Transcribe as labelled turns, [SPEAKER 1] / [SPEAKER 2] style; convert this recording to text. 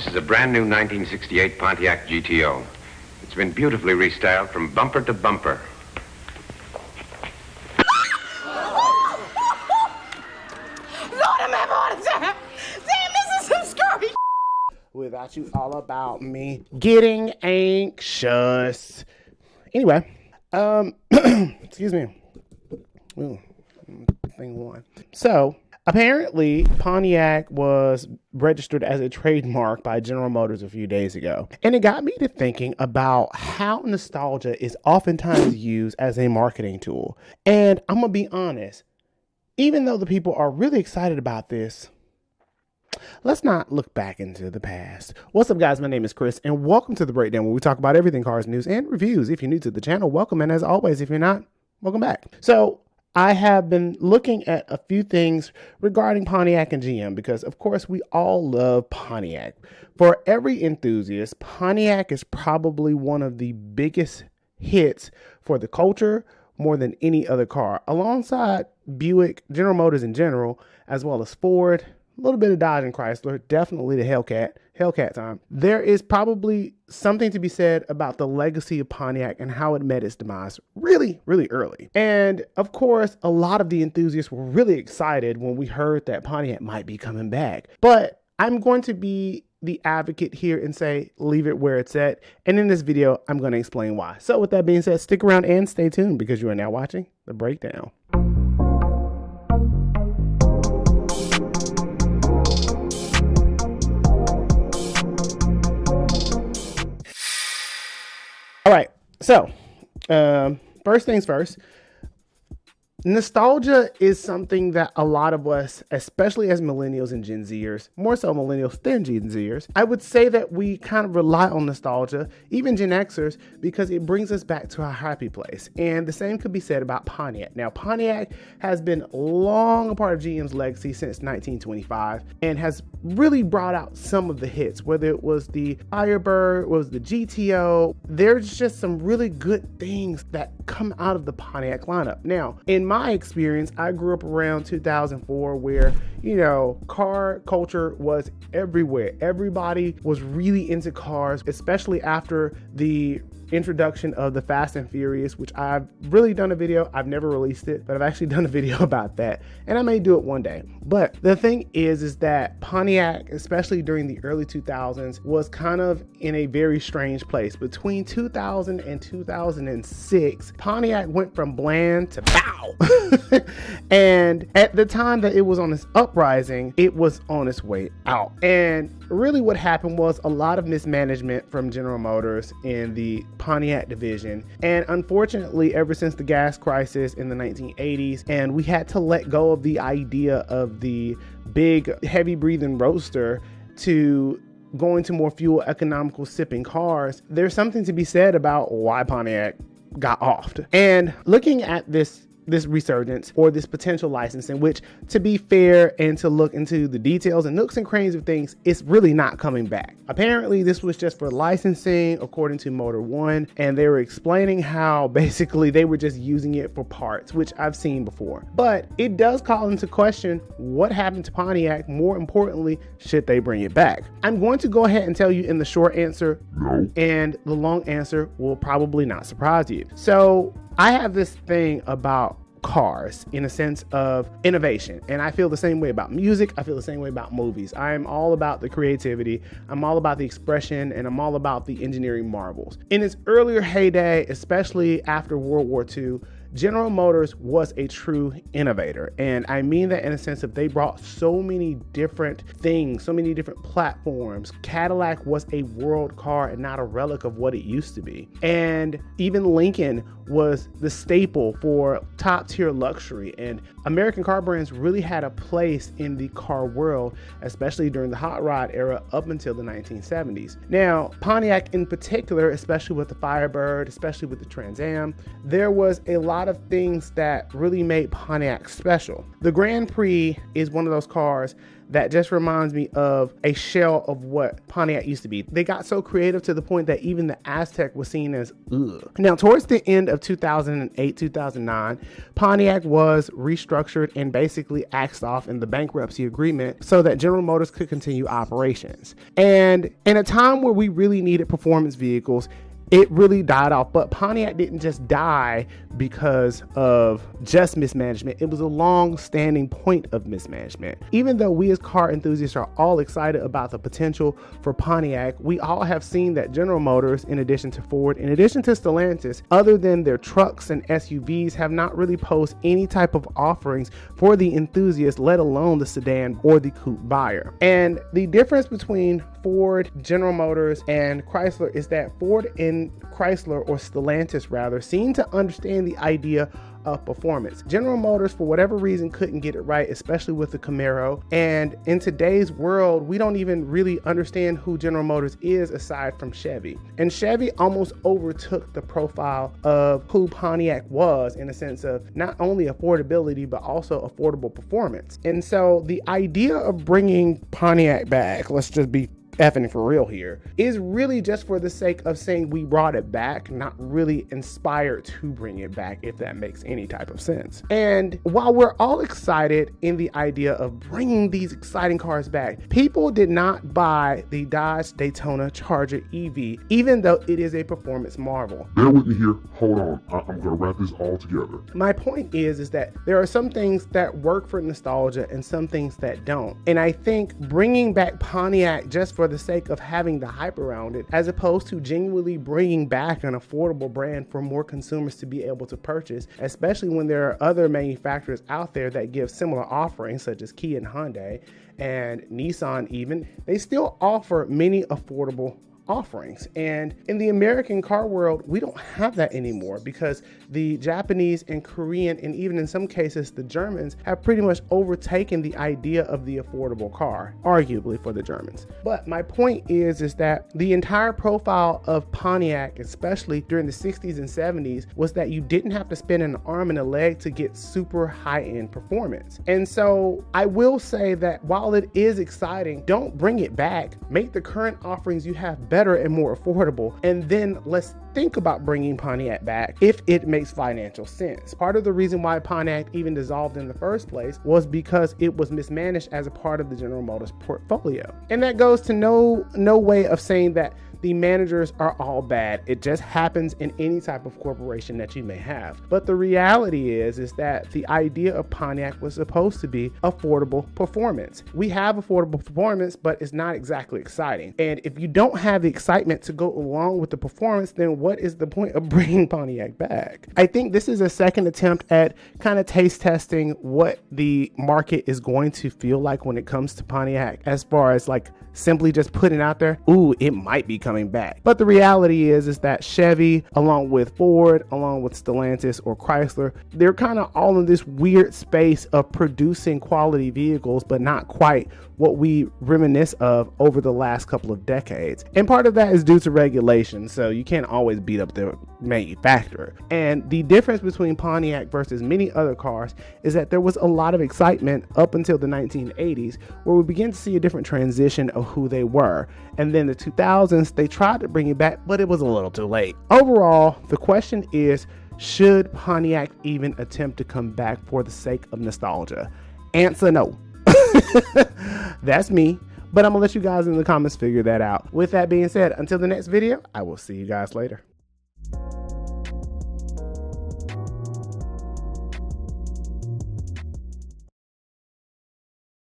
[SPEAKER 1] This is a brand new 1968 Pontiac GTO. It's been beautifully restyled from bumper to bumper.
[SPEAKER 2] Lord, I'm having a heart attack. Damn, this is some scurry.
[SPEAKER 3] Without you all about me getting anxious. Anyway, excuse me. Ooh, thing one. So, apparently, Pontiac was registered as a trademark by General Motors a few days ago. And it got me to thinking about how nostalgia is oftentimes used as a marketing tool. And I'm going to be honest, even though the people are really excited about this, let's not look back into the past. What's up, guys? My name is Chris, and welcome to The Breakdown, where we talk about everything cars, news, and reviews. If you're new to the channel, welcome. And as always, if you're not, welcome back. So, I have been looking at a few things regarding Pontiac and GM because, of course, we all love Pontiac. For every enthusiast, Pontiac is probably one of the biggest hits for the culture, more than any other car, alongside Buick, General Motors in general, as well as Ford, a little bit of Dodge and Chrysler, definitely the Hellcat time. There is probably something to be said about the legacy of Pontiac and how it met its demise really, really early. And of course, a lot of the enthusiasts were really excited when we heard that Pontiac might be coming back. But I'm going to be the advocate here and say, leave it where it's at. And in this video, I'm going to explain why. So with that being said, stick around and stay tuned because you are now watching The Breakdown. All right, so first things first, nostalgia is something that a lot of us, especially as millennials and Gen Zers, more so millennials than Gen Zers, I would say that we kind of rely on nostalgia, even Gen Xers, because it brings us back to a happy place. And the same could be said about Pontiac. Now, Pontiac has been long a part of GM's legacy since 1925 and has really brought out some of the hits, whether it was the Firebird, was the GTO. There's just some really good things that come out of the Pontiac lineup. Now, in my experience, I grew up around 2004 where, you know, car culture was everywhere. Everybody was really into cars, especially after the introduction of the Fast and Furious, which I've really done a video. I've never released it, but I've actually done a video about that, and I may do it one day. But the thing is that Pontiac, especially during the early 2000s, was kind of in a very strange place. Between 2000 and 2006, Pontiac went from bland to bow. And at the time that it was on its uprising, it was on its way out. And really what happened was a lot of mismanagement from General Motors in the Pontiac division. And unfortunately, ever since the gas crisis in the 1980s, and we had to let go of the idea of the big heavy breathing roadster to going to more fuel economical sipping cars, there's something to be said about why Pontiac got offed. And looking at this resurgence or this potential licensing, which, to be fair and to look into the details and nooks and crannies of things, it's really not coming back. Apparently this was just for licensing, according to Motor One, and they were explaining how basically they were just using it for parts, which I've seen before. But it does call into question what happened to Pontiac. More importantly, should they bring it back? I'm going to go ahead and tell you in the short answer, no, and the long answer will probably not surprise you. So I have this thing about cars in a sense of innovation, and I feel the same way about music. I feel the same way about movies. I am all about the creativity, I'm all about the expression, and I'm all about the engineering marvels. In its earlier heyday, especially after World War II, General Motors was a true innovator. And I mean that in a sense of they brought so many different things, so many different platforms. Cadillac was a world car and not a relic of what it used to be. And even Lincoln was the staple for top tier luxury. And American car brands really had a place in the car world, especially during the hot rod era up until the 1970s. Now, Pontiac in particular, especially with the Firebird, especially with the Trans Am, there was a lot lot of things that really made Pontiac special. The Grand Prix is one of those cars that just reminds me of a shell of what Pontiac used to be. They got so creative to the point that even the Aztec was seen as ugh. Now, towards the end of 2008, 2009, Pontiac was restructured and basically axed off in the bankruptcy agreement so that General Motors could continue operations. And in a time where we really needed performance vehicles, it really died off. But Pontiac didn't just die because of just mismanagement. It was a long-standing point of mismanagement. Even though we as car enthusiasts are all excited about the potential for Pontiac, we all have seen that General Motors, in addition to Ford, in addition to Stellantis, other than their trucks and SUVs, have not really posed any type of offerings for the enthusiast, let alone the sedan or the coupe buyer. And the difference between Ford, General Motors, and Chrysler is that Ford and Chrysler, or Stellantis rather, seem to understand the idea of performance. General Motors, for whatever reason, couldn't get it right, especially with the Camaro. And in today's world, we don't even really understand who General Motors is aside from Chevy. And Chevy almost overtook the profile of who Pontiac was, in a sense of not only affordability, but also affordable performance. And so the idea of bringing Pontiac back, let's just be effing for real here, is really just for the sake of saying we brought it back, not really inspired to bring it back, if that makes any type of sense. And while we're all excited in the idea of bringing these exciting cars back, people did not buy the Dodge Daytona Charger EV, even though it is a performance marvel.
[SPEAKER 4] Bear with me here. Hold on. I'm gonna wrap this all together.
[SPEAKER 3] My point is that there are some things that work for nostalgia and some things that don't. And I think bringing back Pontiac just for the sake of having the hype around it, as opposed to genuinely bringing back an affordable brand for more consumers to be able to purchase, especially when there are other manufacturers out there that give similar offerings, such as Kia and Hyundai and Nissan even, they still offer many affordable offerings. And in the American car world, we don't have that anymore because the Japanese and Korean, and even in some cases the Germans, have pretty much overtaken the idea of the affordable car, arguably for the Germans. But my point is that the entire profile of Pontiac, especially during the 60s and 70s, was that you didn't have to spend an arm and a leg to get super high-end performance. And so I will say that while it is exciting, don't bring it back. Make the current offerings you have better and more affordable, and then let's think about bringing Pontiac back if it makes financial sense. Part of the reason why Pontiac even dissolved in the first place was because it was mismanaged as a part of the General Motors portfolio. And that goes to no way of saying that the managers are all bad. It just happens in any type of corporation that you may have. But the reality is that the idea of Pontiac was supposed to be affordable performance. We have affordable performance, but it's not exactly exciting. And if you don't have the excitement to go along with the performance, then what is the point of bringing Pontiac back? I think this is a second attempt at kind of taste testing what the market is going to feel like when it comes to Pontiac, as far as like simply just putting out there, ooh, it might be coming back. But the reality is that Chevy, along with Ford, along with Stellantis or Chrysler, they're kind of all in this weird space of producing quality vehicles, but not quite what we reminisce of over the last couple of decades. And part of that is due to regulation, so you can't always beat up the manufacturer. And the difference between Pontiac versus many other cars is that there was a lot of excitement up until the 1980s, where we begin to see a different transition of who they were. And then the 2000s, they tried to bring it back, but it was a little too late. Overall, the question is, should Pontiac even attempt to come back for the sake of nostalgia? Answer no. That's me, but I'm gonna let you guys in the comments figure that out. With that being said, until the next video, I will see you guys later.